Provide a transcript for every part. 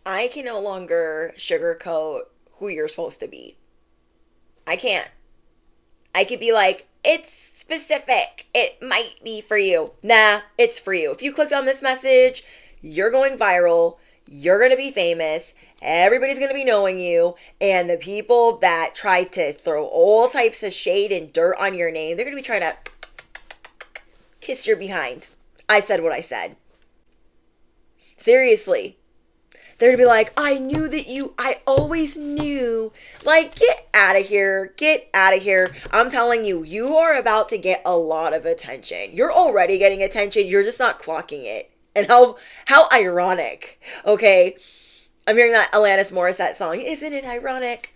I can no longer sugarcoat who you're supposed to be. I can't. I could be like, it's specific. It might be for you. Nah, it's for you. If you clicked on this message, you're going viral. You're going to be famous. Everybody's going to be knowing you. And the people that try to throw all types of shade and dirt on your name, they're going to be trying to kiss your behind. I said what I said. Seriously. They're gonna be like, I always knew. Like, get out of here. Get out of here. I'm telling you, you are about to get a lot of attention. You're already getting attention. You're just not clocking it. And how ironic. Okay. I'm hearing that Alanis Morissette song. Isn't it ironic?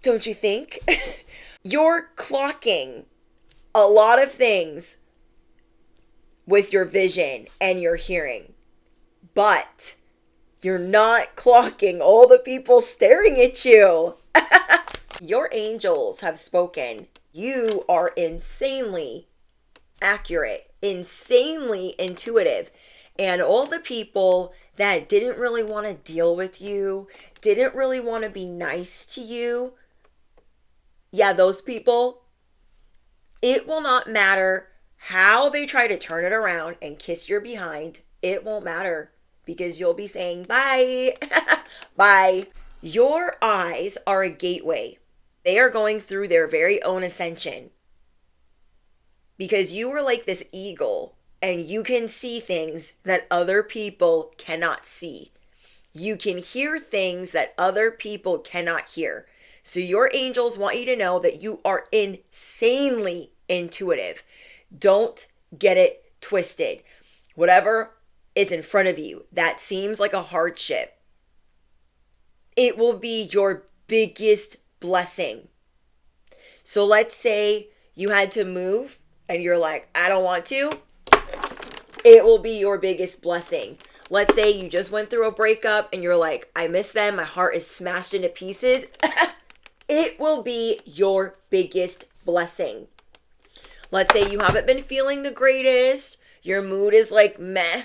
Don't you think? You're clocking a lot of things with your vision and your hearing. But you're not clocking all the people staring at you. Your angels have spoken. You are insanely accurate, insanely intuitive. And all the people that didn't really want to deal with you, didn't really want to be nice to you, yeah, those people, it will not matter how they try to turn it around and kiss your behind. It won't matter because you'll be saying bye. Bye. Your eyes are a gateway. They are going through their very own ascension because you are like this eagle and you can see things that other people cannot see. You can hear things that other people cannot hear. So your angels want you to know that you are insanely intuitive. Don't get it twisted. Whatever is in front of you that seems like a hardship, it will be your biggest blessing. So let's say you had to move and you're like, I don't want to. It will be your biggest blessing. Let's say you just went through a breakup and you're like, I miss them. My heart is smashed into pieces. It will be your biggest blessing. Let's say you haven't been feeling the greatest. Your mood is like meh.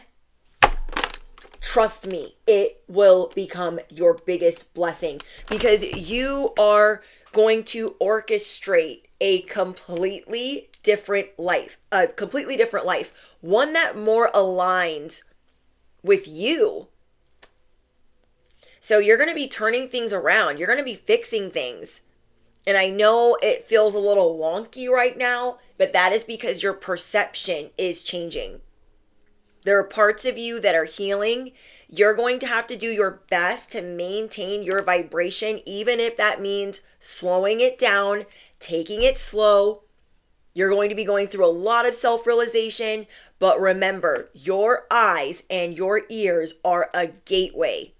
Trust me, it will become your biggest blessing because you are going to orchestrate a completely different life, one that more aligns with you. So you're going to be turning things around. You're going to be fixing things. And I know it feels a little wonky right now, but that is because your perception is changing. There are parts of you that are healing. You're going to have to do your best to maintain your vibration, even if that means slowing it down, taking it slow. You're going to be going through a lot of self-realization, but remember, your eyes and your ears are a gateway.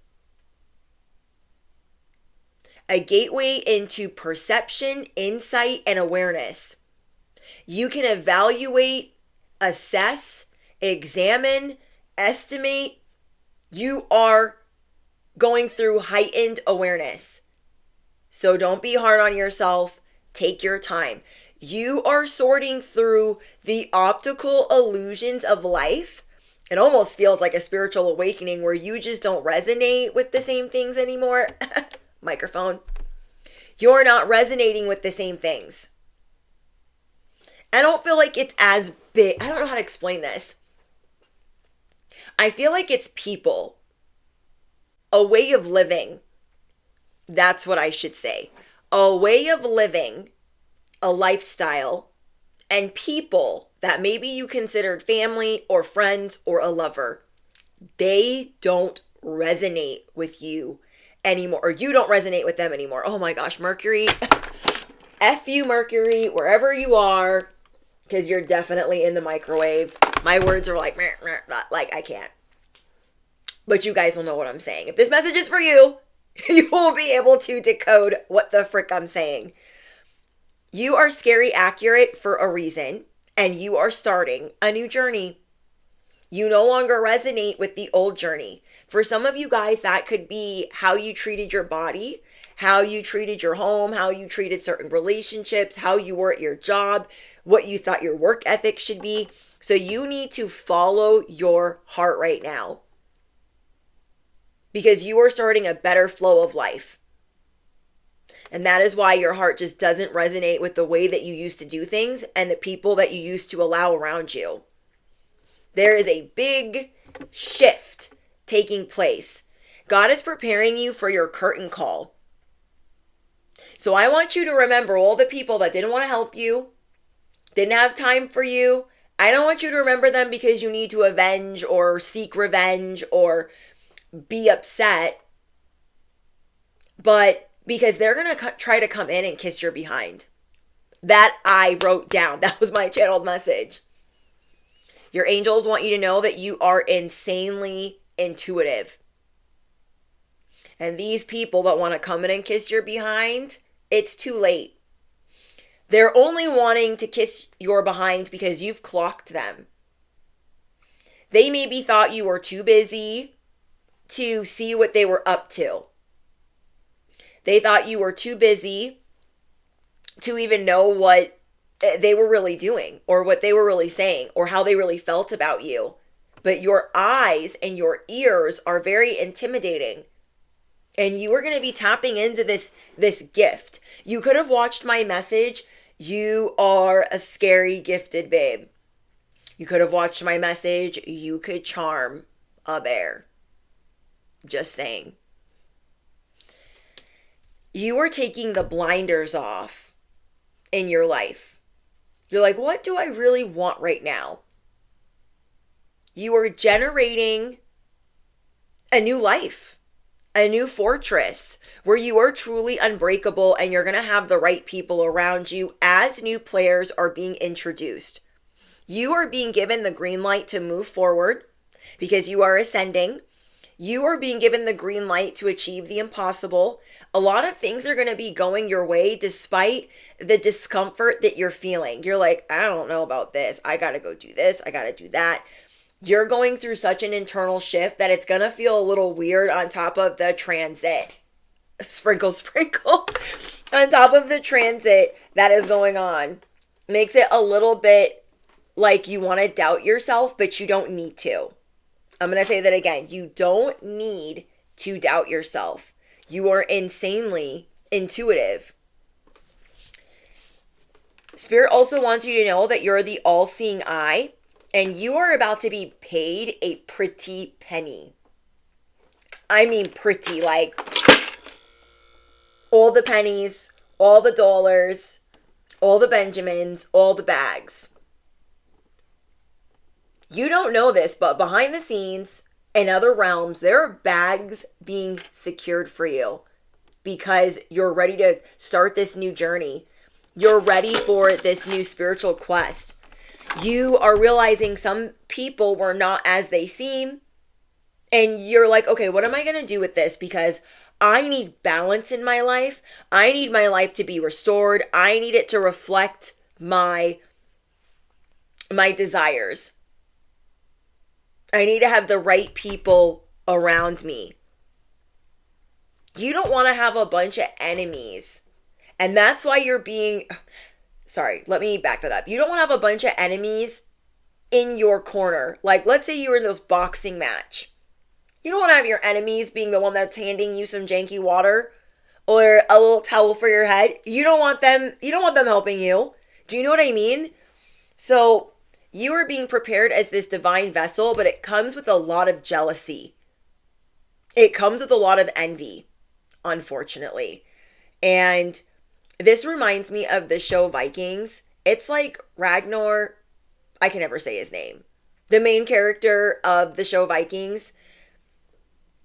A gateway into perception, insight, and awareness. You can evaluate, assess, examine, estimate. You are going through heightened awareness. So don't be hard on yourself. Take your time. You are sorting through the optical illusions of life. It almost feels like a spiritual awakening where you just don't resonate with the same things anymore. Microphone. You're not resonating with the same things. I don't feel like it's as big. I don't know how to explain this. I feel like it's people, a way of living. That's what I should say. A way of living, a lifestyle, and people that maybe you considered family or friends or a lover. They don't resonate with you anymore, or you don't resonate with them anymore. Oh my gosh, Mercury. F you, Mercury, wherever you are, because you're definitely in the microwave. My words are like, meh, meh, like I can't. But you guys will know what I'm saying. If this message is for you, you will be able to decode what the frick I'm saying. You are scary accurate for a reason, and you are starting a new journey. You no longer resonate with the old journey. For some of you guys, that could be how you treated your body, how you treated your home, how you treated certain relationships, how you were at your job, what you thought your work ethic should be. So you need to follow your heart right now. because you are starting a better flow of life. And that is why your heart just doesn't resonate with the way that you used to do things and the people that you used to allow around you. There is a big shift taking place. God is preparing you for your curtain call. So I want you to remember all the people that didn't want to help you, didn't have time for you. I don't want you to remember them because you need to avenge or seek revenge or be upset, but because they're going to try to come in and kiss your behind. That I wrote down. That was my channeled message. Your angels want you to know that you are insanely intuitive. And these people that want to come in and kiss your behind, it's too late. They're only wanting to kiss your behind because you've clocked them. They maybe thought you were too busy to see what they were up to. They thought you were too busy to even know what they were really doing or what they were really saying or how they really felt about you. But your eyes and your ears are very intimidating. And you are going to be tapping into this gift. You could have watched my message. You are a scary, gifted babe. You could have watched my message. You could charm a bear. Just saying. You are taking the blinders off in your life. You're like, what do I really want right now? You are generating a new life, a new fortress where you are truly unbreakable and you're going to have the right people around you as new players are being introduced. You are being given the green light to move forward because you are ascending. You are being given the green light to achieve the impossible. A lot of things are going to be going your way despite the discomfort that you're feeling. You're like, I don't know about this. I got to go do this. I got to do that. You're going through such an internal shift that it's going to feel a little weird on top of the transit. Sprinkle, sprinkle. On top of the transit that is going on. Makes it a little bit like you want to doubt yourself, but you don't need to. I'm going to say that again. You don't need to doubt yourself. You are insanely intuitive. Spirit also wants you to know that you're the all-seeing eye, and you are about to be paid a pretty penny. I mean pretty, like all the pennies, all the dollars, all the Benjamins, all the bags. You don't know this, but behind the scenes, in other realms, there are bags being secured for you because you're ready to start this new journey. You're ready for this new spiritual quest. You are realizing some people were not as they seem. And you're like, okay, what am I going to do with this? Because I need balance in my life. I need my life to be restored. I need it to reflect my desires. I need to have the right people around me. You don't want to have a bunch of enemies. And that's why you're being... Sorry, let me back that up. You don't want to have a bunch of enemies in your corner. Like, let's say you were in this boxing match. You don't want to have your enemies being the one that's handing you some janky water or a little towel for your head. You don't want them helping you. Do you know what I mean? So... you are being prepared as this divine vessel, but it comes with a lot of jealousy. It comes with a lot of envy, unfortunately. And this reminds me of the show Vikings. It's like Ragnar, I can never say his name. The main character of the show Vikings,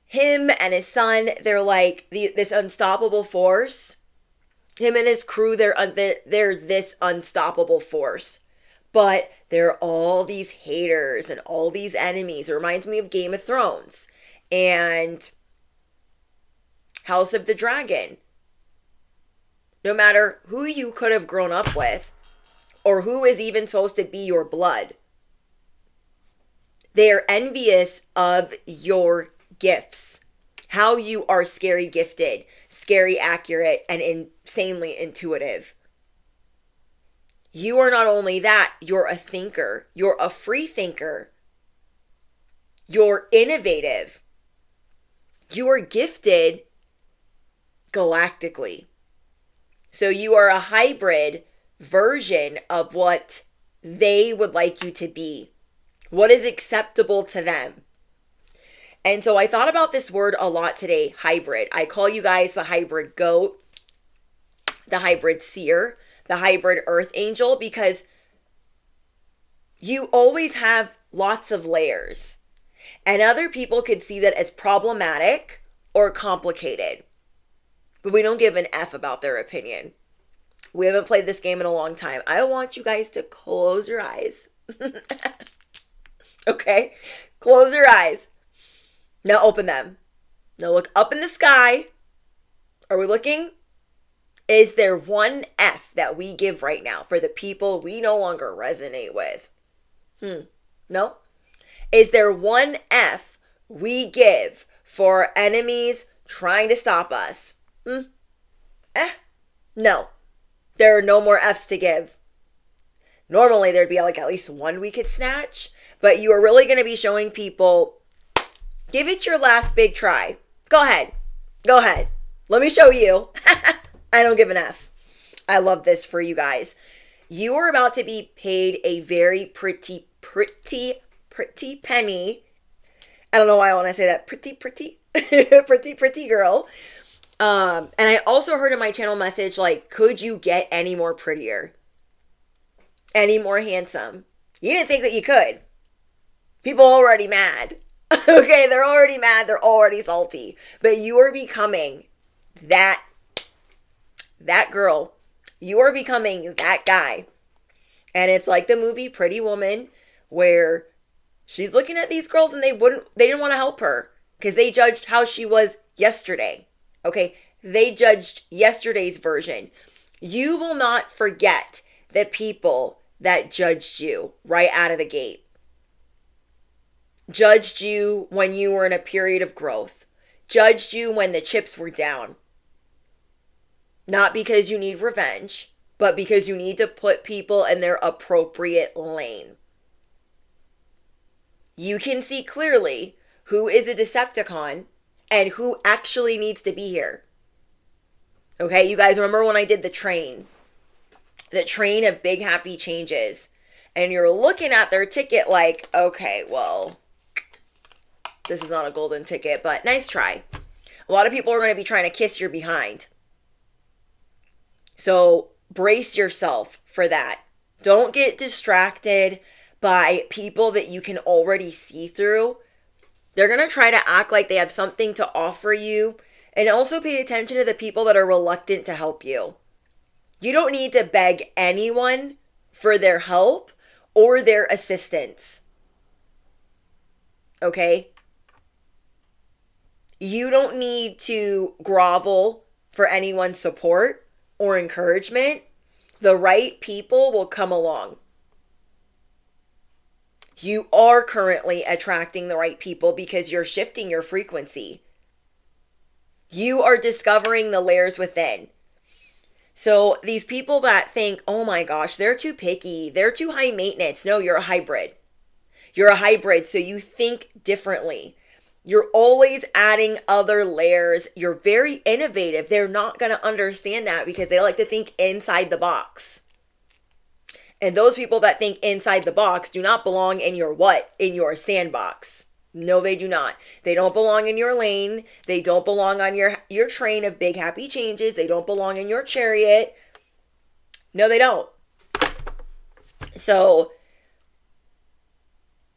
him and his son, they're like this unstoppable force. Him and his crew, they're this unstoppable force. But there are all these haters and all these enemies. It reminds me of Game of Thrones and House of the Dragon. No matter who you could have grown up with or who is even supposed to be your blood, they are envious of your gifts. How you are scary gifted, scary accurate, and insanely intuitive. You are not only that, you're a thinker. You're a free thinker. You're innovative. You are gifted galactically. So you are a hybrid version of what they would like you to be, what is acceptable to them. And so I thought about this word a lot today, hybrid. I call you guys the hybrid goat, the hybrid seer, the hybrid earth angel, because you always have lots of layers. And other people could see that as problematic or complicated. But we don't give an F about their opinion. We haven't played this game in a long time. I want you guys to close your eyes. Okay? Close your eyes. Now open them. Now look up in the sky. Are we looking? Is there one F that we give right now for the people we no longer resonate with? No? Is there one F we give for enemies trying to stop us? No. There are no more F's to give. Normally there'd be like at least one we could snatch, but you are really going to be showing people, give it your last big try. Go ahead. Go ahead. Let me show you. I don't give an F. I love this for you guys. You are about to be paid a very pretty penny. I don't know why I want to say that. Pretty girl. And I also heard in my channel message, like, could you get any more prettier? Any more handsome? You didn't think that you could. People are already mad. Okay, they're already mad. They're already salty. But you are becoming that girl. You are becoming that guy. And it's like the movie Pretty Woman, where she's looking at these girls and they didn't want to help her because they judged how she was yesterday. Okay, they judged yesterday's version. You will not forget the people that judged you right out of the gate. Judged you when you were in a period of growth. Judged you when the chips were down. Not because you need revenge, but because you need to put people in their appropriate lane. You can see clearly who is a Decepticon and who actually needs to be here. Okay, you guys remember when I did the train of big happy changes, and you're looking at their ticket like, okay, well, this is not a golden ticket, but nice try. A lot of people are going to be trying to kiss your behind. So brace yourself for that. Don't get distracted by people that you can already see through. They're going to try to act like they have something to offer you. And also pay attention to the people that are reluctant to help you. You don't need to beg anyone for their help or their assistance. Okay? You don't need to grovel for anyone's support or encouragement. The right people will come along. You are currently attracting the right people because you're shifting your frequency. You are discovering the layers within. So these people that think, oh my gosh, they're too picky, they're too high maintenance. No, you're a hybrid. You're a hybrid, so you think differently. You're always adding other layers. You're very innovative. They're not going to understand that because they like to think inside the box. And those people that think inside the box do not belong in your what? In your sandbox. No, they do not. They don't belong in your lane. They don't belong on your train of big happy changes. They don't belong in your chariot. No, they don't. So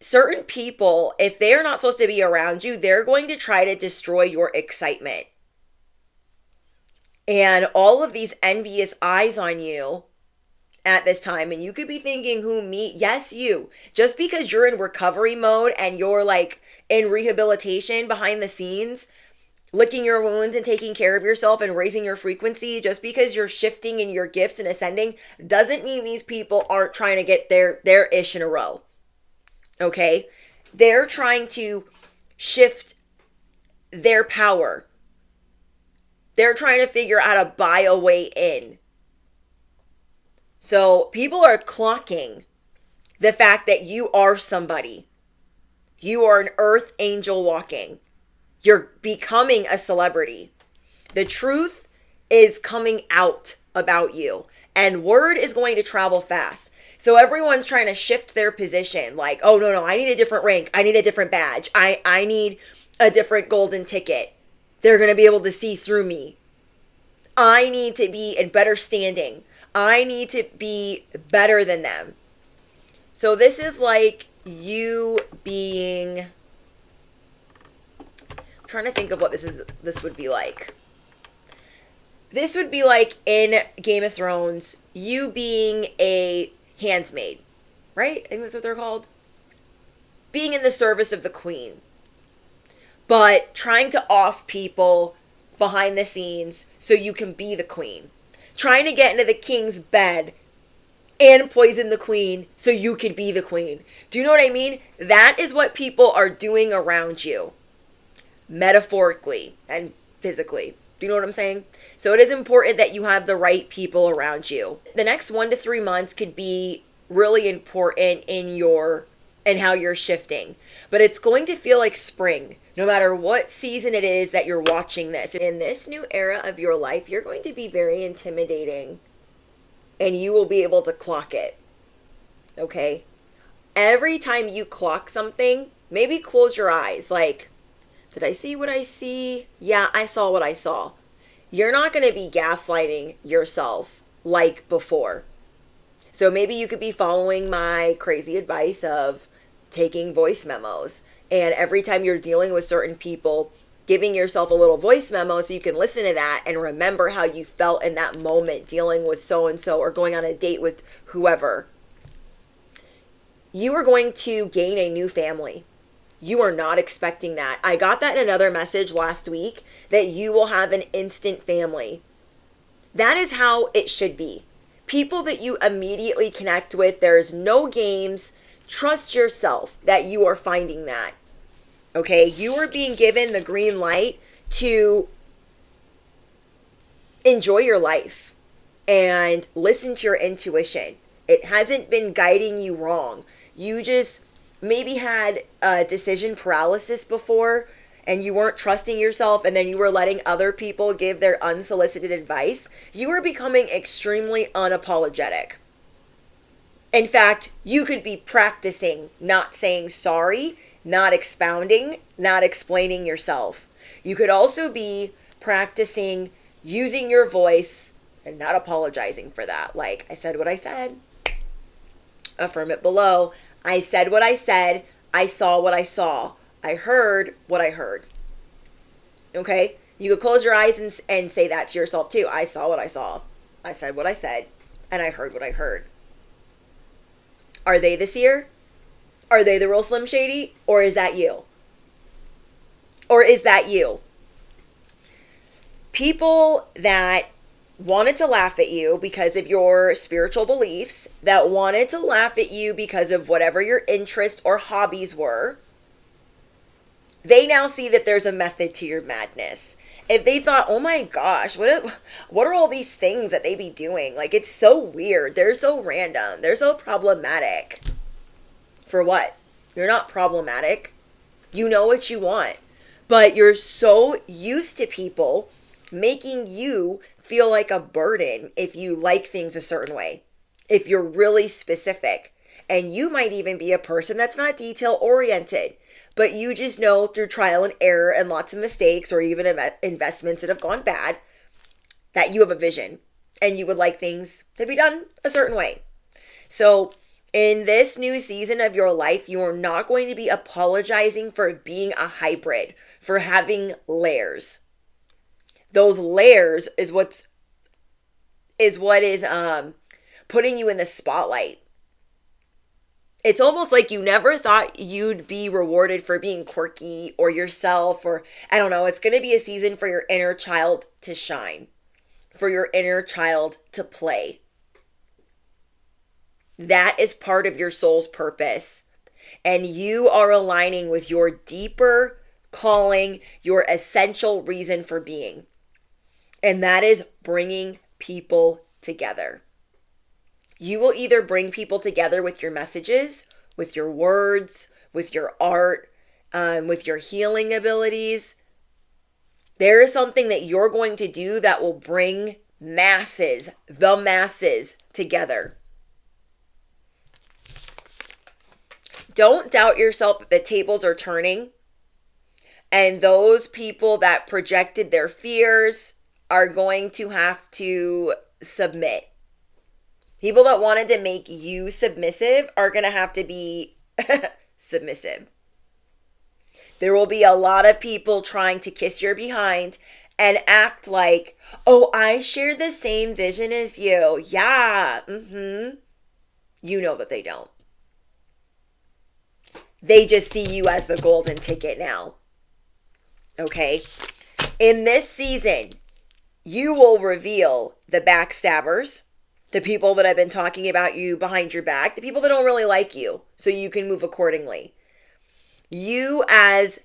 certain people, if they are not supposed to be around you, they're going to try to destroy your excitement. And all of these envious eyes on you at this time, and you could be thinking, who, me? Yes, you. Just because you're in recovery mode and you're like in rehabilitation behind the scenes, licking your wounds and taking care of yourself and raising your frequency, just because you're shifting in your gifts and ascending, doesn't mean these people aren't trying to get their ish in a row. Okay? They're trying to shift their power. They're trying to figure out how to buy a way in. So people are clocking the fact that you are somebody. You are an earth angel walking. You're becoming a celebrity. The truth is coming out about you, and word is going to travel fast. So everyone's trying to shift their position, like, oh no, I need a different rank, I need a different badge, I need a different golden ticket. They're going to be able to see through me. I need to be in better standing. I need to be better than them. So this is like you being, I'm trying to think of what this would be like. This would be like in Game of Thrones, you being a handsmaid, right? I think that's what they're called. Being in the service of the queen, but trying to off people behind the scenes so you can be the queen. Trying to get into the king's bed and poison the queen so you can be the queen. Do you know what I mean? That is what people are doing around you, metaphorically and physically. Do you know what I'm saying? So it is important that you have the right people around you. The next 1 to 3 months could be really important in how you're shifting. But it's going to feel like spring, no matter what season it is that you're watching this. In this new era of your life, you're going to be very intimidating, and you will be able to clock it. Okay? Every time you clock something, maybe close your eyes. Like, did I see what I see? Yeah, I saw what I saw. You're not going to be gaslighting yourself like before. So maybe you could be following my crazy advice of taking voice memos. And every time you're dealing with certain people, giving yourself a little voice memo so you can listen to that and remember how you felt in that moment dealing with so-and-so or going on a date with whoever. You are going to gain a new family. You are not expecting that. I got that in another message last week, that you will have an instant family. That is how it should be. People that you immediately connect with, there's no games. Trust yourself that you are finding that. Okay, you are being given the green light to enjoy your life and listen to your intuition. It hasn't been guiding you wrong. You just maybe had decision paralysis before, and you weren't trusting yourself, and then you were letting other people give their unsolicited advice. You are becoming extremely unapologetic. In fact, you could be practicing not saying sorry, not expounding, not explaining yourself. You could also be practicing using your voice and not apologizing for that. Like, I said what I said. Affirm it below. I said what I said. I saw what I saw. I heard what I heard. Okay? You could close your eyes and say that to yourself too. I saw what I saw. I said what I said. And I heard what I heard. Are they this year? Are they the real Slim Shady? Or is that you? Or is that you? People that wanted to laugh at you because of your spiritual beliefs, that wanted to laugh at you because of whatever your interests or hobbies were, they now see that there's a method to your madness. If they thought, oh my gosh, what are all these things that they be doing? Like, it's so weird. They're so random. They're so problematic. For what? You're not problematic. You know what you want. But you're so used to people making you feel like a burden if you like things a certain way. If you're really specific. And you might even be a person that's not detail oriented, but you just know through trial and error and lots of mistakes or even investments that have gone bad that you have a vision and you would like things to be done a certain way. So in this new season of your life, you are not going to be apologizing for being a hybrid, for having layers. Those layers is what is putting you in the spotlight. It's almost like you never thought you'd be rewarded for being quirky or yourself, or I don't know. It's going to be a season for your inner child to shine, for your inner child to play. That is part of your soul's purpose. And you are aligning with your deeper calling, your essential reason for being. And that is bringing people together. You will either bring people together with your messages, with your words, with your art, with your healing abilities, There is something that you're going to do that will bring the masses together. Don't doubt yourself that the tables are turning. And those people that projected their fears are going to have to submit. People that wanted to make you submissive are going to have to be submissive. There will be a lot of people trying to kiss your behind and act like, oh, I share the same vision as you. Yeah. You know that they don't. They just see you as the golden ticket now. Okay? In this season, you will reveal the backstabbers, the people that have been talking about you behind your back, the people that don't really like you, so you can move accordingly. You as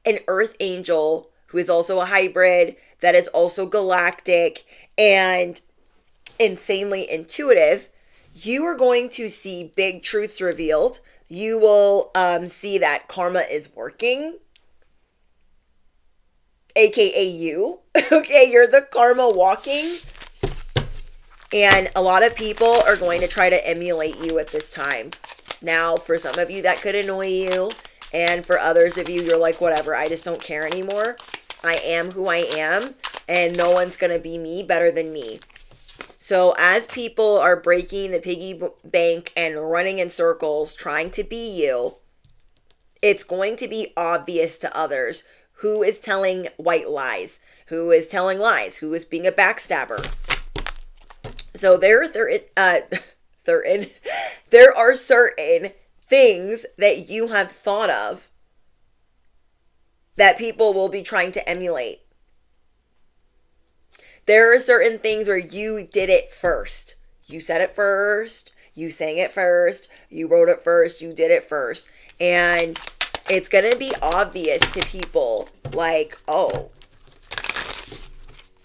an earth angel who is also a hybrid, that is also galactic and insanely intuitive, you are going to see big truths revealed. You will see that karma is working, aka you. Okay, you're the karma walking. And a lot of people are going to try to emulate you at this time. Now, for some of you, that could annoy you. And for others of you, you're like, whatever, I just don't care anymore. I am who I am. And no one's going to be me better than me. So as people are breaking the piggy bank and running in circles, trying to be you, it's going to be obvious to others who is telling white lies, who is telling lies, who is being a backstabber. So there are certain things that you have thought of that people will be trying to emulate. There are certain things where you did it first. You said it first. You sang it first. You wrote it first. You did it first. And it's going to be obvious to people like, oh,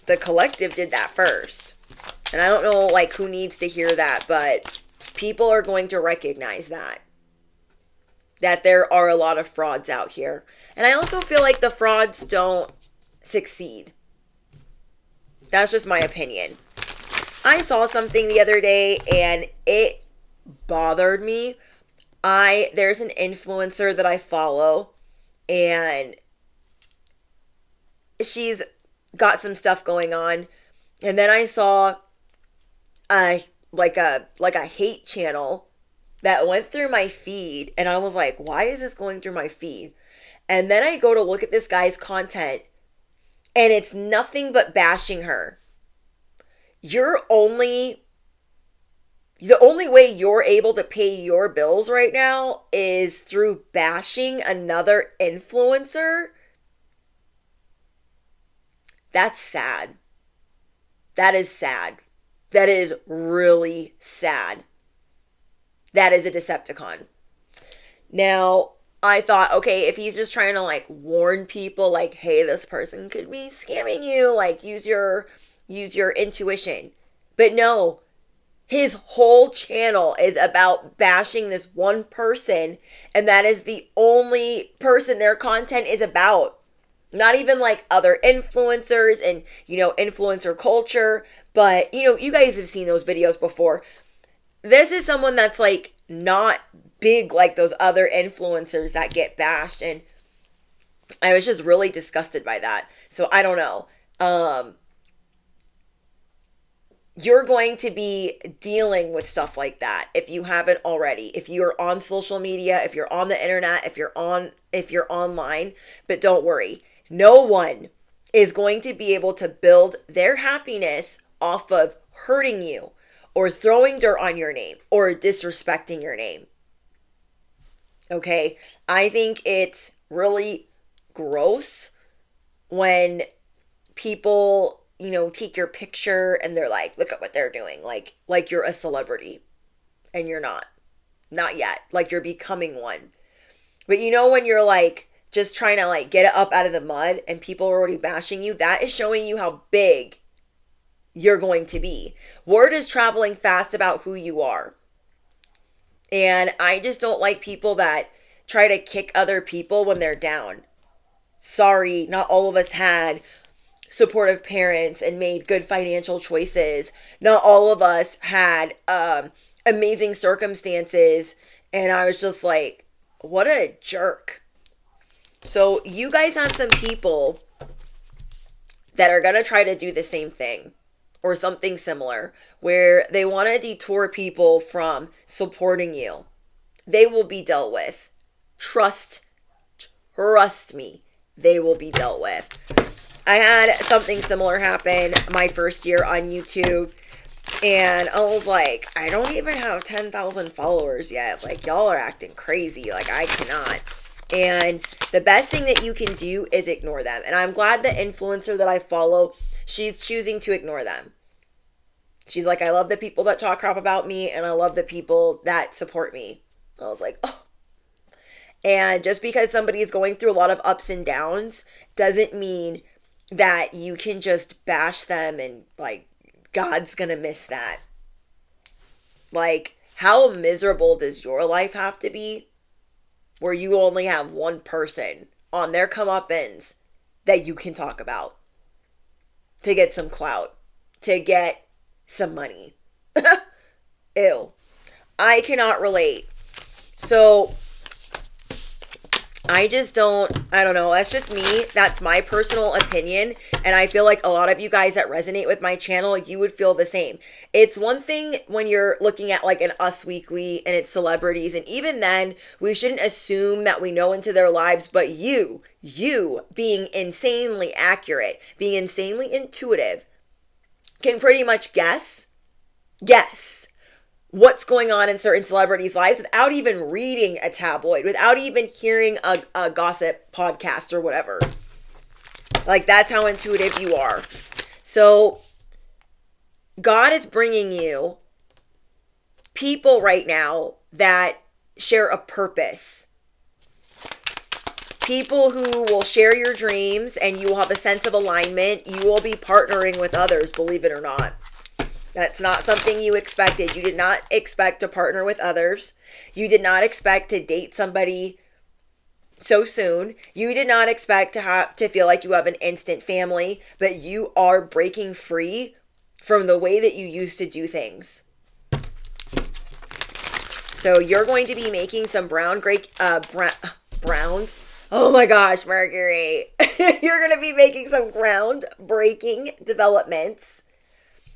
the collective did that first. And I don't know like who needs to hear that, but people are going to recognize that there are a lot of frauds out here. And I also feel like the frauds don't succeed. That's just my opinion. I saw something the other day and it bothered me. There's an influencer that I follow and she's got some stuff going on. And then I saw like a hate channel that went through my feed and I was like, why is this going through my feed? And then I go to look at this guy's content and it's nothing but bashing her. The only way you're able to pay your bills right now is through bashing another influencer. That's sad. That is sad. That is really sad. That is a Decepticon. Now, I thought, okay, if he's just trying to like warn people like, hey, this person could be scamming you, like use your intuition. But no, his whole channel is about bashing this one person, and that is the only person their content is about. Not even like other influencers and, influencer culture, but, you guys have seen those videos before. This is someone that's like not big like those other influencers that get bashed, and I was just really disgusted by that. So I don't know. You're going to be dealing with stuff like that if you haven't already. If you're on social media, if you're on the internet, if you're online, but don't worry. No one is going to be able to build their happiness off of hurting you or throwing dirt on your name or disrespecting your name. Okay? I think it's really gross when people, take your picture and they're like, look at what they're doing. Like you're a celebrity and you're not. Not yet. Like you're becoming one. But when you're like just trying to like get it up out of the mud and people are already bashing you, that is showing you how big you're going to be. Word is traveling fast about who you are. And I just don't like people that try to kick other people when they're down. Sorry, not all of us had supportive parents and made good financial choices. Not all of us had amazing circumstances. And I was just like, what a jerk. So you guys have some people that are going to try to do the same thing or something similar, where they want to detour people from supporting you. They will be dealt with. Trust me, they will be dealt with. I had something similar happen my first year on YouTube, and I was like, I don't even have 10,000 followers yet. Like, y'all are acting crazy. Like, I cannot. And the best thing that you can do is ignore them. And I'm glad the influencer that I follow, she's choosing to ignore them. She's like, I love the people that talk crap about me, and I love the people that support me. I was like, oh. And just because somebody is going through a lot of ups and downs doesn't mean that you can just bash them and like, God's gonna miss that. Like, how miserable does your life have to be where you only have one person on their comeuppance that you can talk about to get some clout, to get some money? Ew. I cannot relate. So I don't know. That's just me. That's my personal opinion. And I feel like a lot of you guys that resonate with my channel, you would feel the same. It's one thing when you're looking at like an Us Weekly and it's celebrities. And even then, we shouldn't assume that we know into their lives. But you being insanely accurate, being insanely intuitive, can pretty much guess what's going on in certain celebrities' lives without even reading a tabloid, without even hearing a gossip podcast or whatever. Like, that's how intuitive you are. So God is bringing you people right now that share a purpose. People who will share your dreams, and you will have a sense of alignment. You will be partnering with others, believe it or not. That's not something you expected. You did not expect to partner with others. You did not expect to date somebody so soon. You did not expect to have to feel like you have an instant family, but you are breaking free from the way that you used to do things. So you're going to be making some brown. Oh my gosh, Mercury. You're going to be making some groundbreaking developments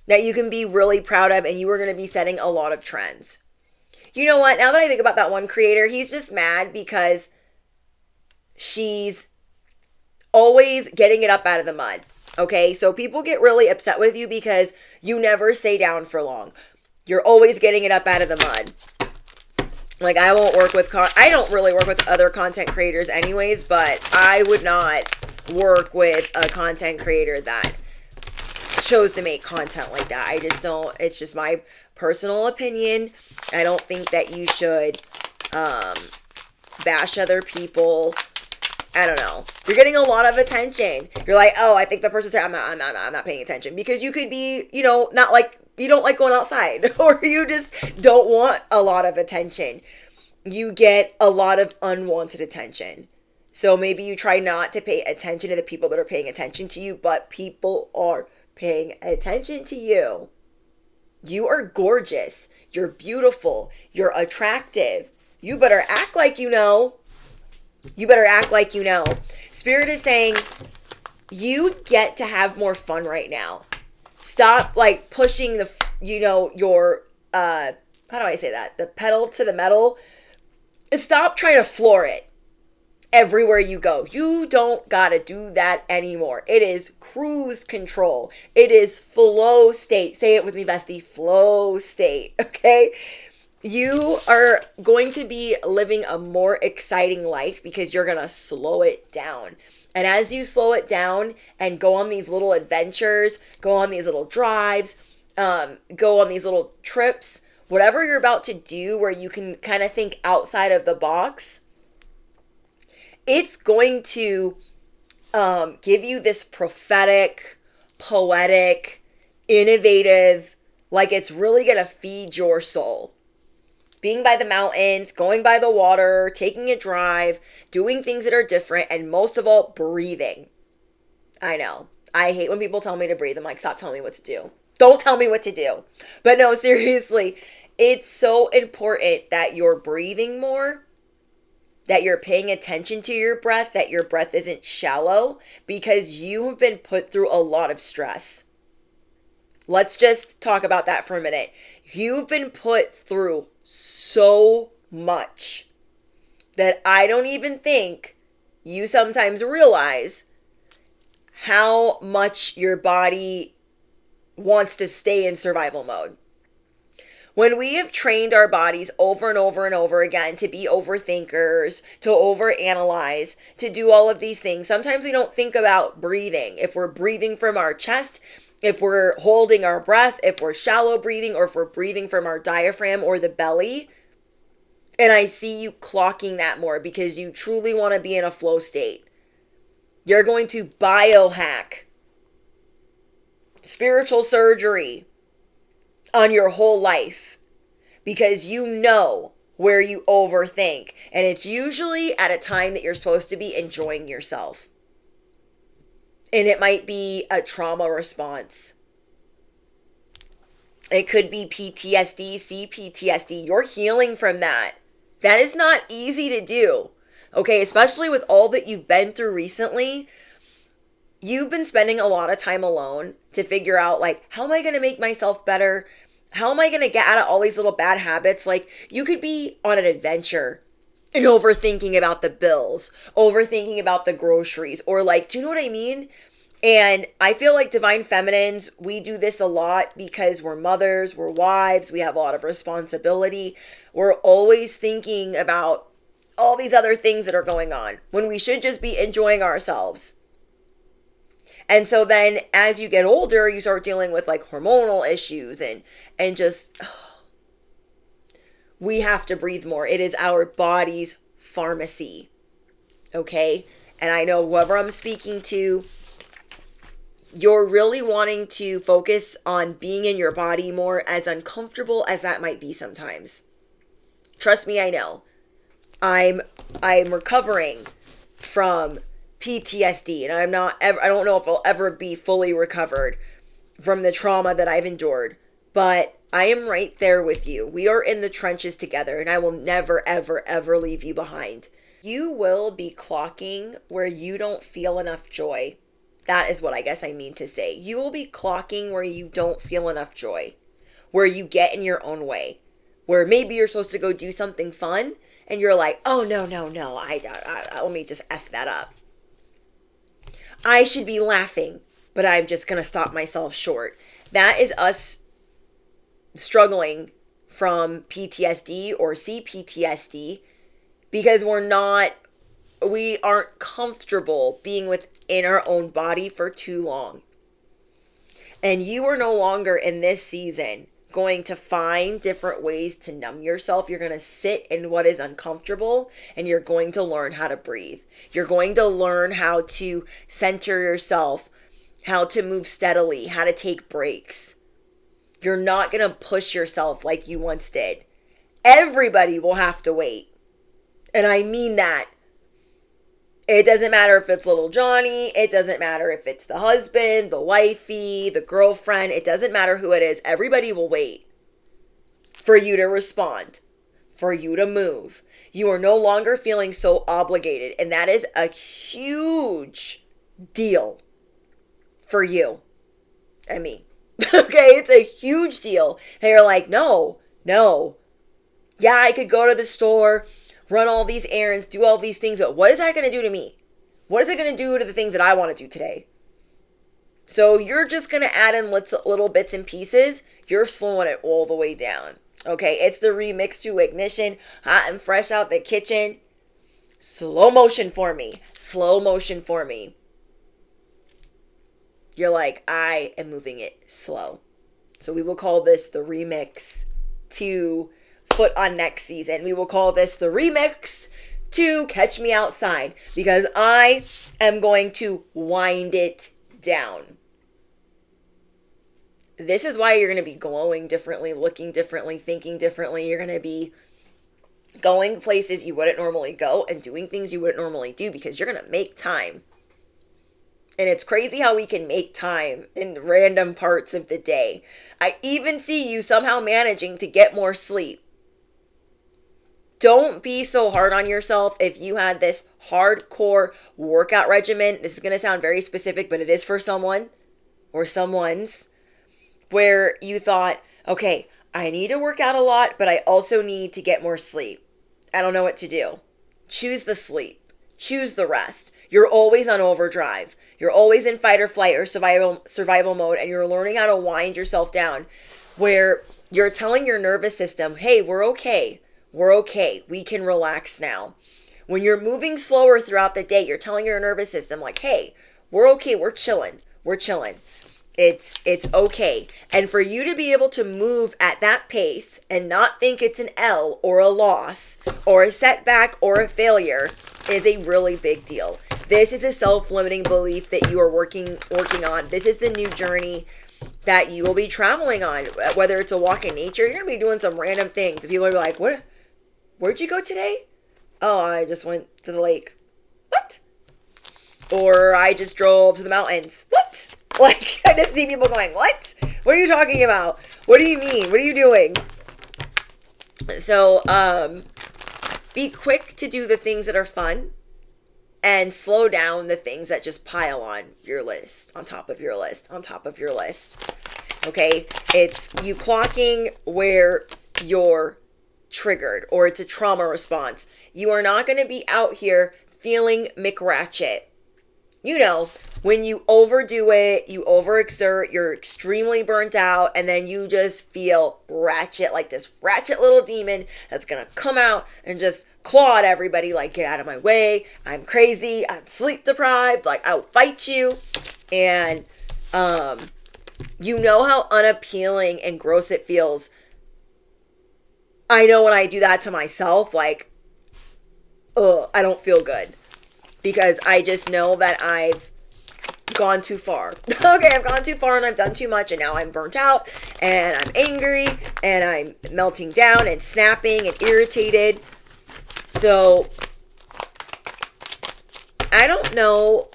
that you can be really proud of, and you are going to be setting a lot of trends. You know what? Now that I think about that one creator, he's just mad because she's always getting it up out of the mud. Okay? So people get really upset with you because you never stay down for long. You're always getting it up out of the mud. Like, I won't work with, I don't really work with other content creators anyways, but I would not work with a content creator that chose to make content like that. I just don't. It's just my personal opinion. I don't think that you should bash other people. I don't know. You're getting a lot of attention. You're like, oh, I think the person said, I'm not paying attention, because you could be, not like, you don't like going outside, or you just don't want a lot of attention. You get a lot of unwanted attention. So maybe you try not to pay attention to the people that are paying attention to you, but people are paying attention to you. You are gorgeous. You're beautiful. You're attractive. You better act like you know. You better act like you know. Spirit is saying you get to have more fun right now. Stop like pushing the, your, how do I say that? The pedal to the metal. Stop trying to floor it everywhere you go. You don't gotta do that anymore. It is cruise control. It is flow state. Say it with me, bestie. Flow state. Okay? You are going to be living a more exciting life because you're gonna slow it down. And as you slow it down and go on these little adventures, go on these little drives, go on these little trips, whatever you're about to do where you can kind of think outside of the box, it's going to give you this prophetic, poetic, innovative, like it's really going to feed your soul. Being by the mountains, going by the water, taking a drive, doing things that are different, and most of all, breathing. I know. I hate when people tell me to breathe. I'm like, stop telling me what to do. Don't tell me what to do. But no, seriously, it's so important that you're breathing more, that you're paying attention to your breath, that your breath isn't shallow, because you have been put through a lot of stress. Let's just talk about that for a minute. You've been put through so much that I don't even think you sometimes realize how much your body wants to stay in survival mode. When we have trained our bodies over and over and over again to be overthinkers, to overanalyze, to do all of these things, sometimes we don't think about breathing. If we're breathing from our chest, if we're holding our breath, if we're shallow breathing, or if we're breathing from our diaphragm or the belly. And I see you clocking that more because you truly want to be in a flow state. You're going to biohack spiritual surgery on your whole life because you know where you overthink. And it's usually at a time that you're supposed to be enjoying yourself. And it might be a trauma response. It could be PTSD, CPTSD. You're healing from that. That is not easy to do. Okay, especially with all that you've been through recently. You've been spending a lot of time alone to figure out, like, how am I going to make myself better? How am I going to get out of all these little bad habits? Like, you could be on an adventure and overthinking about the bills, overthinking about the groceries, or like, do you know what I mean? And I feel like Divine Feminines, we do this a lot because we're mothers, we're wives, we have a lot of responsibility. We're always thinking about all these other things that are going on when we should just be enjoying ourselves. And so then as you get older, you start dealing with like hormonal issues and just, we have to breathe more. It is our body's pharmacy. Okay. And I know whoever I'm speaking to, you're really wanting to focus on being in your body more, as uncomfortable as that might be sometimes. Trust me, I know. I'm recovering from PTSD, and I don't know if I'll ever be fully recovered from the trauma that I've endured, but I am right there with you. We are in the trenches together, and I will never, ever, ever leave you behind. You will be clocking where you don't feel enough joy. That is what I guess I mean to say. You will be clocking where you don't feel enough joy, where you get in your own way, where maybe you're supposed to go do something fun, and you're like, oh, no, let me just F that up. I should be laughing, but I'm just going to stop myself short. That is us struggling from PTSD or CPTSD because we aren't comfortable being within our own body for too long. And you are no longer in this season going to find different ways to numb yourself. You're going to sit in what is uncomfortable and you're going to learn how to breathe. You're going to learn how to center yourself, how to move steadily, how to take breaks. You're not going to push yourself like you once did. Everybody will have to wait. And I mean that. It doesn't matter if it's little Johnny. It doesn't matter if it's the husband, the wifey, the girlfriend. It doesn't matter who it is. Everybody will wait for you to respond, for you to move. You are no longer feeling so obligated. And that is a huge deal for you and me. Okay, it's a huge deal. And you're like, no. Yeah, I could go to the store, run all these errands, do all these things, but what is that going to do to me? What is it going to do to the things that I want to do today? So you're just going to add in little bits and pieces. You're slowing it all the way down. Okay, it's the Remix to Ignition, hot and fresh out the kitchen. Slow motion for me. You're like, I am moving it slow. So we will call this the Remix to Foot on Next season. We will call this the Remix to Catch Me Outside because I am going to wind it down. This is why you're going to be glowing differently, looking differently, thinking differently. You're going to be going places you wouldn't normally go and doing things you wouldn't normally do because you're going to make time. And it's crazy how we can make time in random parts of the day. I even see you somehow managing to get more sleep. Don't be so hard on yourself if you had this hardcore workout regimen. This is going to sound very specific, but it is for someone or someone's, where you thought, okay, I need to work out a lot, but I also need to get more sleep. I don't know what to do. Choose the sleep. Choose the rest. You're always on overdrive. You're always in fight or flight or survival mode, and you're learning how to wind yourself down, where you're telling your nervous system, hey, we're okay. We're okay. We can relax now. When you're moving slower throughout the day, you're telling your nervous system, like, hey, we're okay. We're chilling. We're chilling. It's okay. And for you to be able to move at that pace and not think it's an L or a loss or a setback or a failure is a really big deal. This is a self-limiting belief that you are working on. This is the new journey that you will be traveling on. Whether it's a walk in nature, you're going to be doing some random things. If people are like, where'd you go today? Oh, I just went to the lake. What? Or I just drove to the mountains. What? Like, I just see people going, what? What are you talking about? What do you mean? What are you doing? So, be quick to do the things that are fun and slow down the things that just pile on your list, on top of your list, on top of your list. Okay? It's you clocking where you're triggered, or it's a trauma response. You are not going to be out here feeling McRatchet. You know, when you overdo it, you overexert, you're extremely burnt out, and then you just feel ratchet, like this ratchet little demon that's gonna come out and just claw at everybody, like, get out of my way, I'm crazy, I'm sleep deprived, like, I'll fight you. And you know how unappealing and gross it feels. I know when I do that to myself, like, I don't feel good. Because I just know that I've gone too far. Okay, I've gone too far and I've done too much, and now I'm burnt out and I'm angry and I'm melting down and snapping and irritated. So I don't know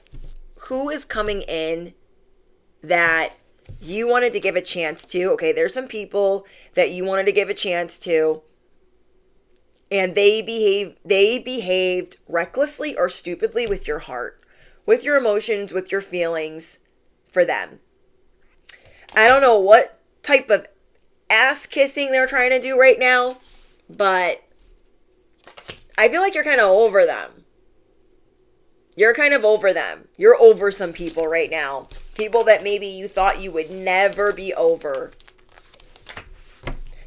who is coming in that you wanted to give a chance to. Okay, there's some people that you wanted to give a chance to, and they behaved recklessly or stupidly with your heart, with your emotions, with your feelings for them. I don't know what type of ass kissing they're trying to do right now, but I feel like you're kind of over them. You're kind of over them. You're over some people right now. People that maybe you thought you would never be over.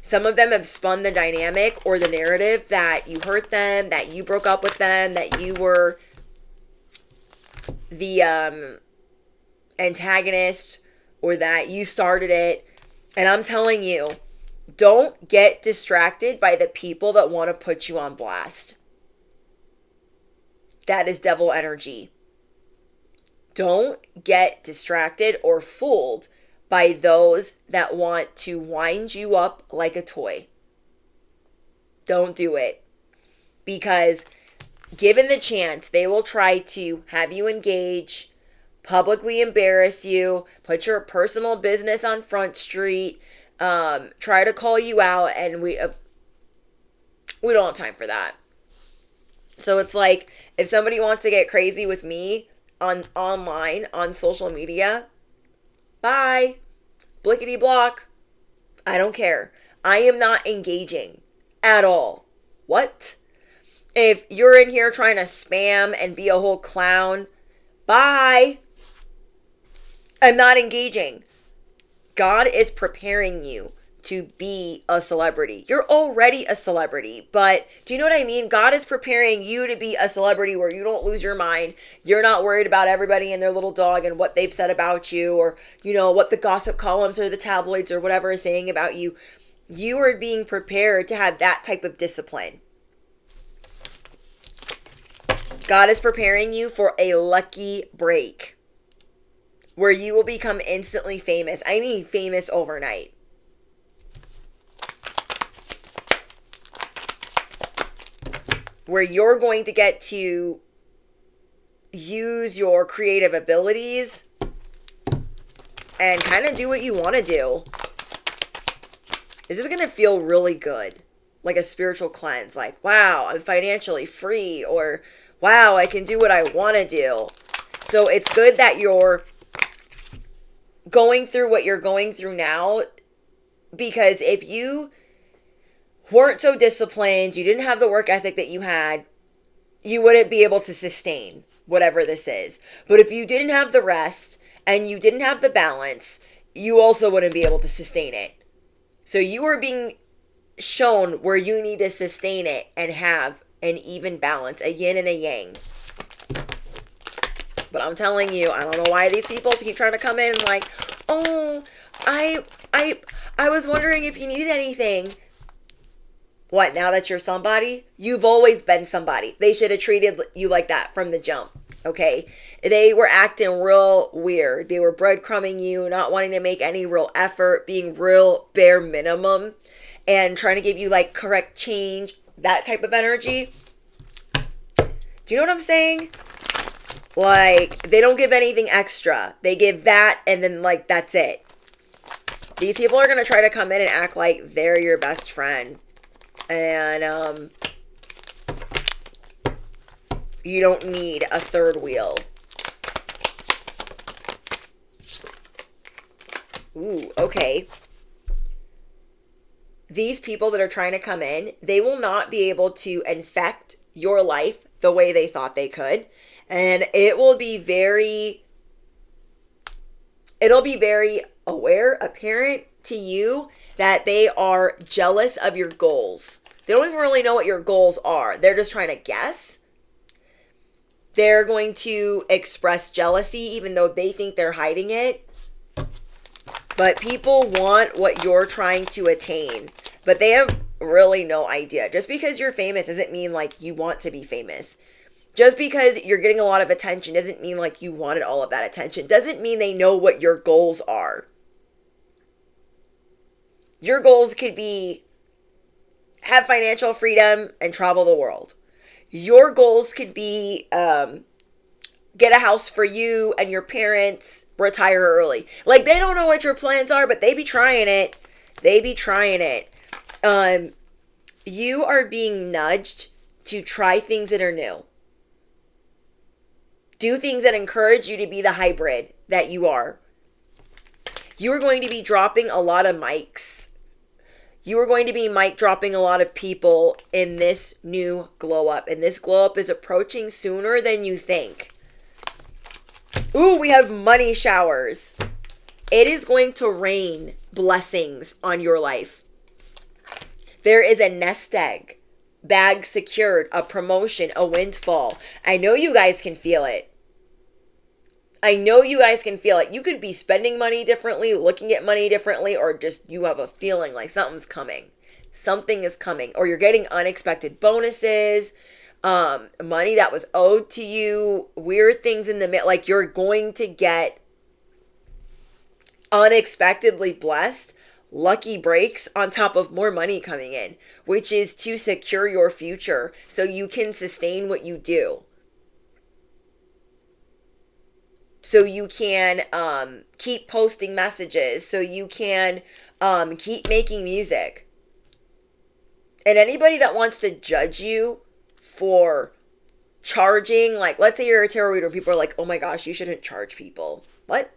Some of them have spun the dynamic or the narrative that you hurt them, that you broke up with them, that you were the antagonist, or that you started it. And I'm telling you, don't get distracted by the people that want to put you on blast. That is devil energy. Don't get distracted or fooled by those that want to wind you up like a toy. Don't do it. Because given the chance, they will try to have you engage, publicly embarrass you, put your personal business on Front Street, try to call you out, and we don't have time for that. So it's like, if somebody wants to get crazy with me online, on social media, bye. Blickety block. I don't care. I am not engaging at all. What? If you're in here trying to spam and be a whole clown, bye. I'm not engaging. God is preparing you to be a celebrity. You're already a celebrity, but do you know what I mean? God is preparing you to be a celebrity where you don't lose your mind. You're not worried about everybody and their little dog and what they've said about you, or, you know, what the gossip columns or the tabloids or whatever is saying about you. You are being prepared to have that type of discipline. God is preparing you for a lucky break where you will become instantly famous. I mean, famous overnight. Where you're going to get to use your creative abilities and kind of do what you want to do. This is going to feel really good. Like a spiritual cleanse. Like, wow, I'm financially free. Or, wow, I can do what I want to do. So it's good that you're going through what you're going through now. Because if you weren't so disciplined, you didn't have the work ethic that you had, you wouldn't be able to sustain whatever this is. But if you didn't have the rest and you didn't have the balance, you also wouldn't be able to sustain it. So you are being shown where you need to sustain it and have an even balance, a yin and a yang. But I'm telling you, I don't know why these people keep trying to come in like, oh, I was wondering if you needed anything. What, now that you're somebody? You've always been somebody. They should have treated you like that from the jump, okay? They were acting real weird. They were breadcrumbing you, not wanting to make any real effort, being real bare minimum, and trying to give you like correct change, that type of energy. Do you know what I'm saying? Like, they don't give anything extra. They give that and then like, that's it. These people are going to try to come in and act like they're your best friend. And you don't need a third wheel. Ooh, okay. These people that are trying to come in, they will not be able to infect your life the way they thought they could. And it'll be very apparent to you that they are jealous of your goals. They don't even really know what your goals are. They're just trying to guess. They're going to express jealousy even though they think they're hiding it. But people want what you're trying to attain. But they have really no idea. Just because you're famous doesn't mean like you want to be famous. Just because you're getting a lot of attention doesn't mean like you wanted all of that attention. Doesn't mean they know what your goals are. Your goals could be have financial freedom and travel the world. Your goals could be get a house for you and your parents, retire early. Like, they don't know what your plans are, but they be trying it. You are being nudged to try things that are new. Do things that encourage you to be the hybrid that you are. You are going to be dropping a lot of mics. You are going to be mic dropping a lot of people in this new glow up. And this glow up is approaching sooner than you think. Ooh, we have money showers. It is going to rain blessings on your life. There is a nest egg, bag secured, a promotion, a windfall. I know you guys can feel it. You could be spending money differently, looking at money differently, or just you have a feeling like something's coming. Something is coming. Or you're getting unexpected bonuses, money that was owed to you, weird things in the middle. Like, you're going to get unexpectedly blessed, lucky breaks on top of more money coming in, which is to secure your future so you can sustain what you do. So you can keep posting messages. So you can keep making music. And anybody that wants to judge you for charging, like, let's say you're a tarot reader, people are like, oh my gosh, you shouldn't charge people. What?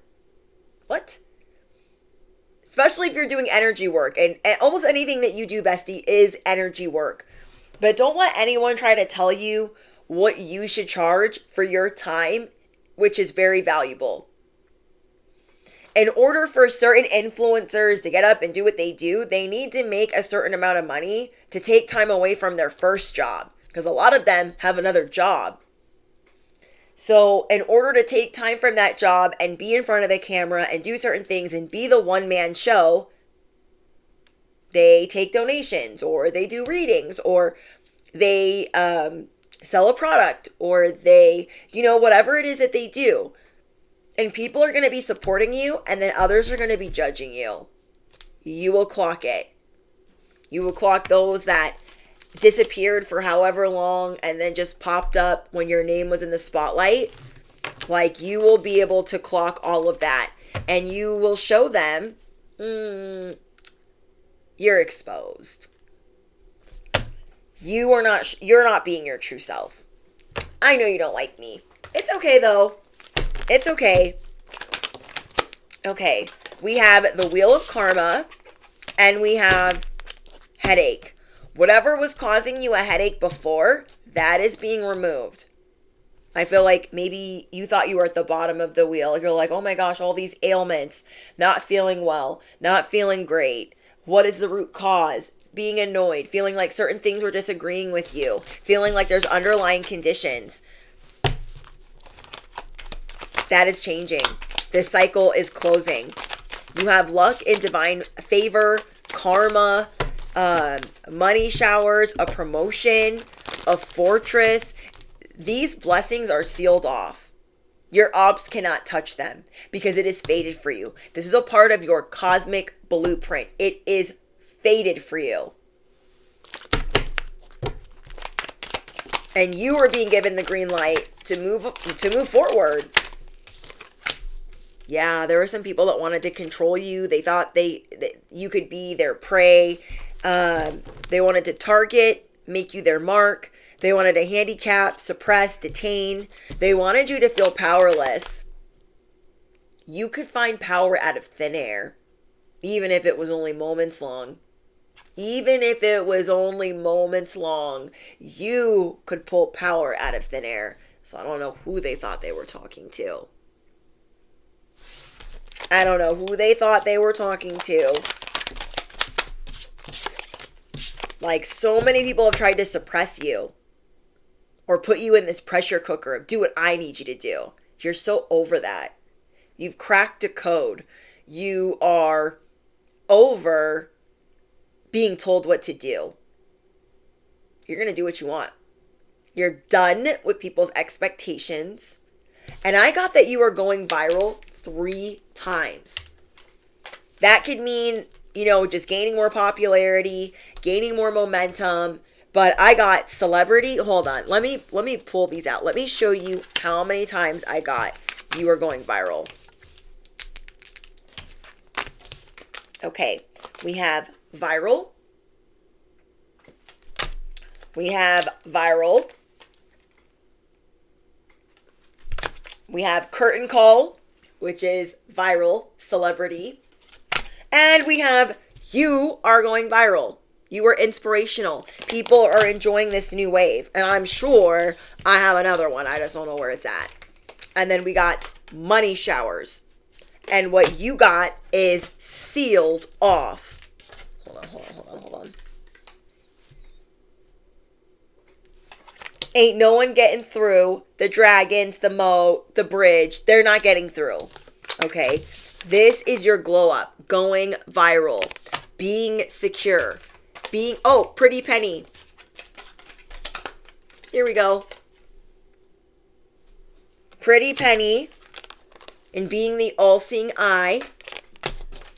Especially if you're doing energy work. And almost anything that you do, bestie, is energy work. But don't let anyone try to tell you what you should charge for your time, which is very valuable. In order for certain influencers to get up and do what they do, they need to make a certain amount of money to take time away from their first job, because a lot of them have another job. So in order to take time from that job and be in front of the camera and do certain things and be the one-man show, they take donations, or they do readings, or they sell a product, or they, whatever it is that they do. And people are going to be supporting you, and then others are going to be judging you. You will clock it. You will clock those that disappeared for however long and then just popped up when your name was in the spotlight, like, you will be able to clock all of that, and you will show them, you're exposed. You're not being your true self. I know you don't like me. It's okay though. It's okay. Okay, we have the Wheel of Karma, and we have headache. Whatever was causing you a headache before, that is being removed. I feel like maybe you thought you were at the bottom of the wheel. You're like, oh my gosh, all these ailments, not feeling well, not feeling great. What is the root cause? Being annoyed, feeling like certain things were disagreeing with you, feeling like there's underlying conditions. That is changing. This cycle is closing. You have luck and divine favor, karma, money showers, a promotion, a fortress. These blessings are sealed off. Your ops cannot touch them because it is fated for you. This is a part of your cosmic blueprint. It is fated for you. And you are being given the green light to move forward. Yeah, there were some people that wanted to control you. They thought that you could be their prey. They wanted to target, make you their mark. They wanted to handicap, suppress, detain. They wanted you to feel powerless. You could find power out of thin air, even if it was only moments long. Even if it was only moments long, you could pull power out of thin air. So I don't know who they thought they were talking to. I don't know who they thought they were talking to. Like, so many people have tried to suppress you or put you in this pressure cooker of do what I need you to do. You're so over that. You've cracked a code. You are over being told what to do. You're going to do what you want. You're done with people's expectations. And I got that you are going viral 3 times. That could mean, just gaining more popularity, gaining more momentum. But I got celebrity. Hold on. Let me pull these out. Let me show you how many times I got you are going viral. Okay. We have viral. We have viral. We have curtain call, which is viral, celebrity. And we have you are going viral. You are inspirational. People are enjoying this new wave. And I'm sure I have another one. I just don't know where it's at. And then we got money showers. And what you got is sealed off. Hold on. Ain't no one getting through. The dragons, the moat, the bridge, they're not getting through. Okay? This is your glow up. Going viral. Being secure. Pretty penny. Here we go. Pretty penny. And being the all-seeing eye.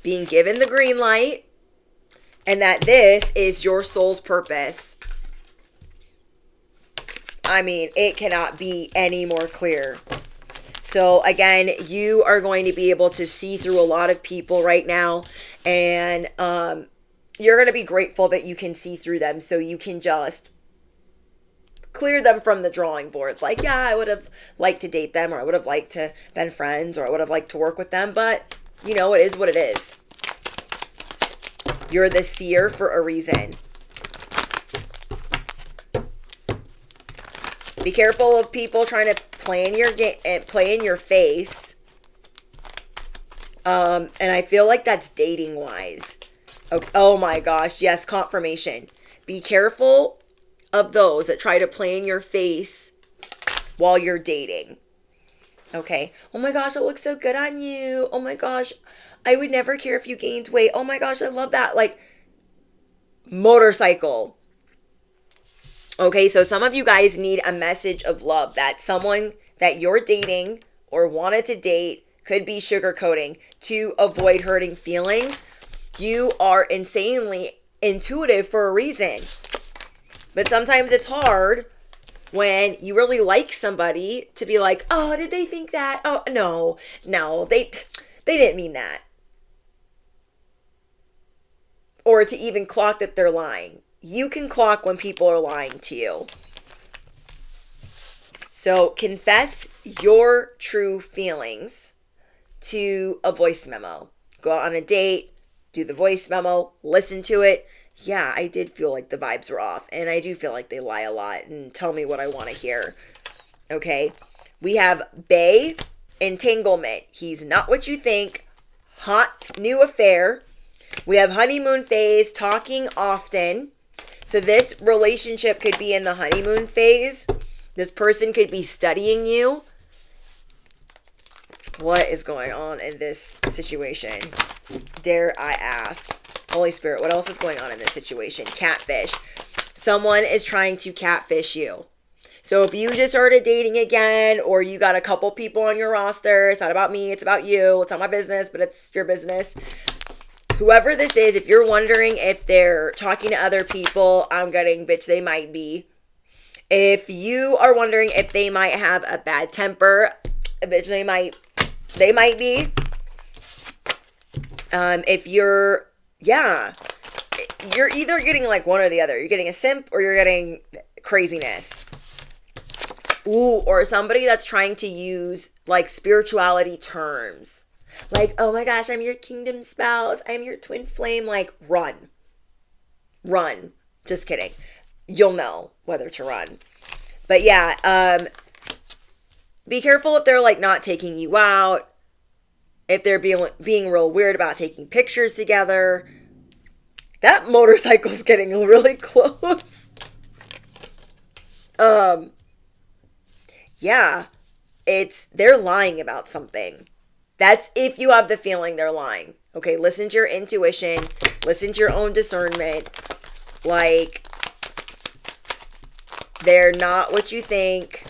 Being given the green light. And that this is your soul's purpose. I mean, it cannot be any more clear. So again, you are going to be able to see through a lot of people right now. And you're going to be grateful that you can see through them. So you can just clear them from the drawing board. Like, yeah, I would have liked to date them, or I would have liked to been friends, or I would have liked to work with them. But, it is what it is. You're the seer for a reason. Be careful of people trying to play in your face. And I feel like that's dating wise. Oh my gosh, yes, confirmation. Be careful of those that try to play in your face while you're dating. Okay. Oh my gosh, it looks so good on you. Oh my gosh, I would never care if you gained weight. Oh my gosh, I love that. Like, motorcycle. Okay, so some of you guys need a message of love that someone that you're dating or wanted to date could be sugarcoating to avoid hurting feelings. You are insanely intuitive for a reason. But sometimes it's hard when you really like somebody to be like, oh, did they think that? Oh, no, they didn't mean that. Or to even clock that they're lying. You can clock when people are lying to you. So confess your true feelings to a voice memo. Go out on a date, do the voice memo, listen to it. Yeah, I did feel like the vibes were off, and I do feel like they lie a lot and tell me what I want to hear. Okay? We have Bay, entanglement. He's not what you think. Hot new affair. We have honeymoon phase, talking often. So this relationship could be in the honeymoon phase. This person could be studying you. What is going on in this situation? Dare I ask? Holy Spirit, what else is going on in this situation? Catfish. Someone is trying to catfish you. So if you just started dating again, or you got a couple people on your roster, it's not about me, it's about you. It's not my business, but it's your business. Whoever this is, if you're wondering if they're talking to other people, I'm getting, bitch, they might be. If you are wondering if they might have a bad temper, bitch, they might be. If you're either getting like one or the other. You're getting a simp or you're getting craziness. Ooh, or somebody that's trying to use like spirituality terms. Like, oh my gosh, I'm your kingdom spouse. I'm your twin flame. Like, run. Run. Just kidding. You'll know whether to run. But yeah, be careful if they're like not taking you out. If they're being real weird about taking pictures together. That motorcycle's getting really close. Yeah, they're lying about something. That's if you have the feeling they're lying. Okay, listen to your intuition. Listen to your own discernment. Like, they're not what you think.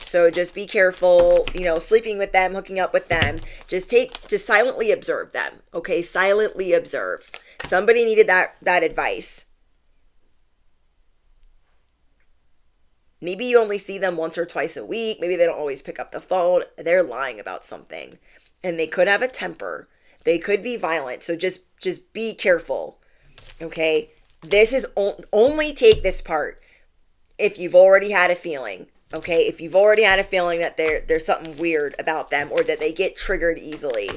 So just be careful, sleeping with them, hooking up with them. Just silently observe them. Okay, silently observe. Somebody needed that advice. Maybe you only see them once or twice a week. Maybe they don't always pick up the phone. They're lying about something. And they could have a temper. They could be violent. So just be careful. Okay? This is only take this part if you've already had a feeling. Okay? If you've already had a feeling that there's something weird about them or that they get triggered easily.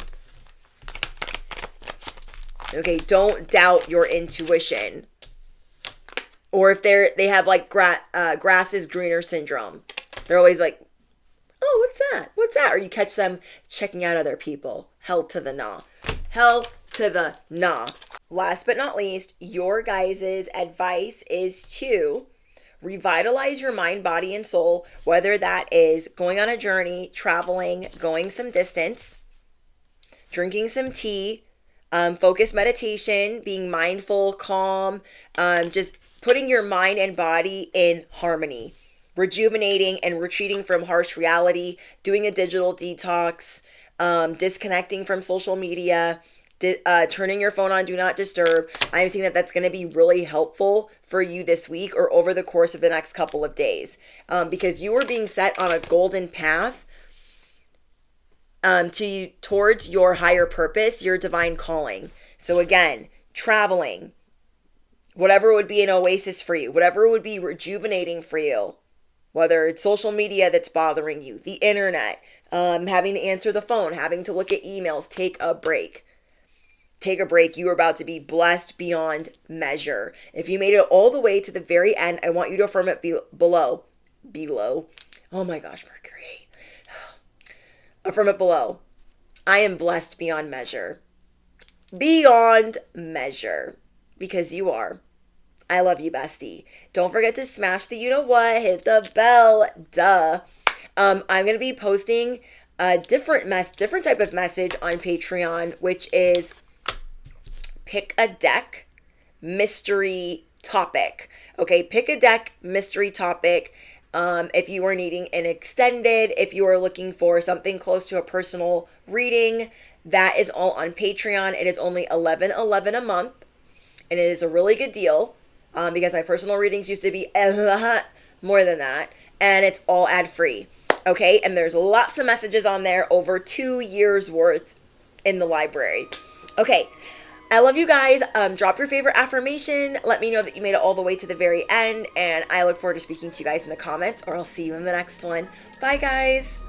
Okay? Don't doubt your intuition. Or if they have like grass is greener syndrome. They're always like, oh, what's that? What's that? Or you catch them checking out other people. Hell to the nah. Hell to the nah. Last but not least, your guys' advice is to revitalize your mind, body, and soul, whether that is going on a journey, traveling, going some distance, drinking some tea, focused meditation, being mindful, calm, just putting your mind and body in harmony, rejuvenating and retreating from harsh reality, doing a digital detox, disconnecting from social media, turning your phone on do not disturb. I'm seeing that that's going to be really helpful for you this week or over the course of the next couple of days, because you are being set on a golden path towards your higher purpose, your divine calling. So again, traveling, whatever would be an oasis for you, whatever would be rejuvenating for you, whether it's social media that's bothering you, the internet, having to answer the phone, having to look at emails, take a break. Take a break. You are about to be blessed beyond measure. If you made it all the way to the very end, I want you to affirm it below. Below. Oh my gosh, Mercury. Affirm it below. I am blessed beyond measure. Beyond measure. Because you are. I love you, bestie. Don't forget to smash the you-know-what. Hit the bell. Duh. I'm going to be posting a different type of message on Patreon, which is pick a deck mystery topic. Okay, pick a deck mystery topic. If you are needing an extended, if you are looking for something close to a personal reading, that is all on Patreon. It is only $11.11 a month. And it is a really good deal. because my personal readings used to be a lot more than that, and it's all ad free. Okay, and there's lots of messages on there, over 2 years worth in the library. Okay, I love you guys. Drop your favorite affirmation. Let me know that you made it all the way to the very end, and I look forward to speaking to you guys in the comments, or I'll see you in the next one. Bye, guys.